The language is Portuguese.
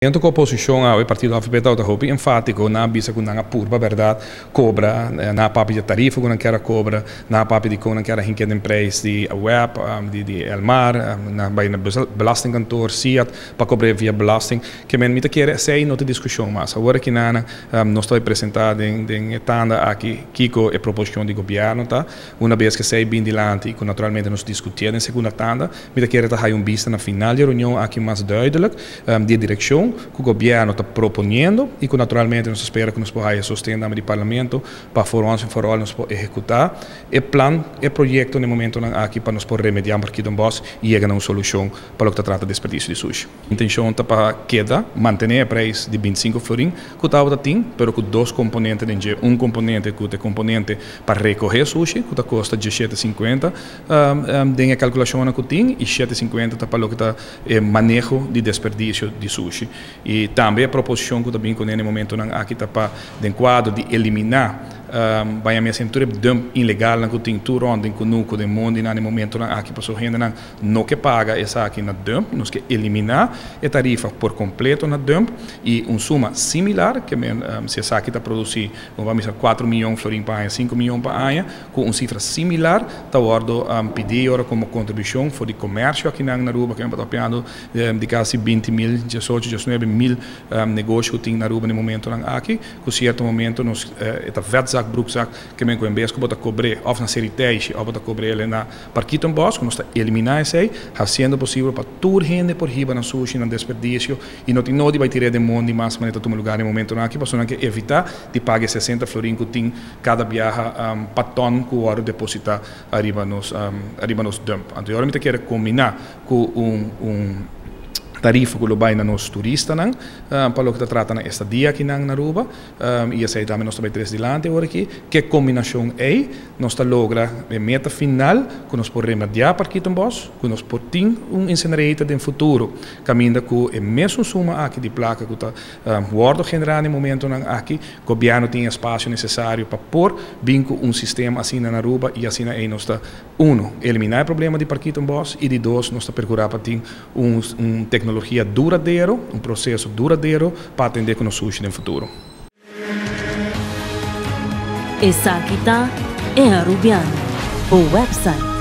Dentro da oposição ao Partido Alfabeto da Hopi, enfático na bisa com na purba verdade cobra na papi de tarifa com naquela cobra na papi de com naquela hinken empresa de web de Elmar na bij na belastingkantoor SIAT para cobrar via belasting que men mita quer sei nota discussão mas agora que nana nós estou apresentado em tanda aqui Kiko é proposição de governo tá uma vez que sei bem dilante e naturalmente nós discutir em segunda tanda mita quer tá vista na final de reunião aqui mais duidelijk de direção que o governo está propondo e que naturalmente nós esperamos que nos possa sustentar no parlamento para for all nos executar o plano e projeto no momento aqui para nos poder remediar aqui do boss e chegar a uma solução para o que trata de desperdício de sushi. A intenção está para queda manter o preço de 25 florin que estava da tem, pero com dois componentes de componente que é componente para recorrer sushi que custa 17,50 tem a calculação que tem e 7,50 está para o que está manejo de desperdício de sushi. E também a proposição que também no momento aqui está para o quadro de eliminar vai a minha cintura dump ilegal na que tem tudo onde com nuco do mundo e no momento aqui para sua renda não que paga essa aqui na dump nós que eliminar a tarifa por completo na dump e suma similar que se essa aqui está produzir vamos a 4 milhões florim para ano 5 milhões para ano com cifra similar está ordo pedir ora como contribuição for de comércio aqui na Aruba que é para piano de quase 20 mil 18 19 mil negócios que tem na Aruba no momento aqui com certo momento nós está vetzak broekzak que men com embes que bota cobre of na série 10 ou bota cobre ele na parquito bosco nós está eliminar esse fazendo possível para toda gente por riba na sushi na desperdício e não tem nada vai tirar de mundo mas maneta toma lugar no momento aqui para que evitar de pagar 60 florin que tem cada viaja paton que o hora depositar arriba nos dump anteriormente quero combinar com tarifa que vai na nos turista para o que trata na estadia aqui na Aruba e essa aí também nós também três dilante agora aqui que combinação é nós está logra a meta final que nós podemos remediar para aqui também que nós podemos incinerator no futuro caminha com a mesma suma aqui de placa que está guardo generar no momento aqui o governo tem espaço necessário para pôr com sistema assim na Aruba e assim aí nós está eliminar o problema de parquito boss e de dois nós está procurar para ter tecnologia duradouro, processo duradouro para atender com o sushi no futuro. Essa aqui é Arubiano, o website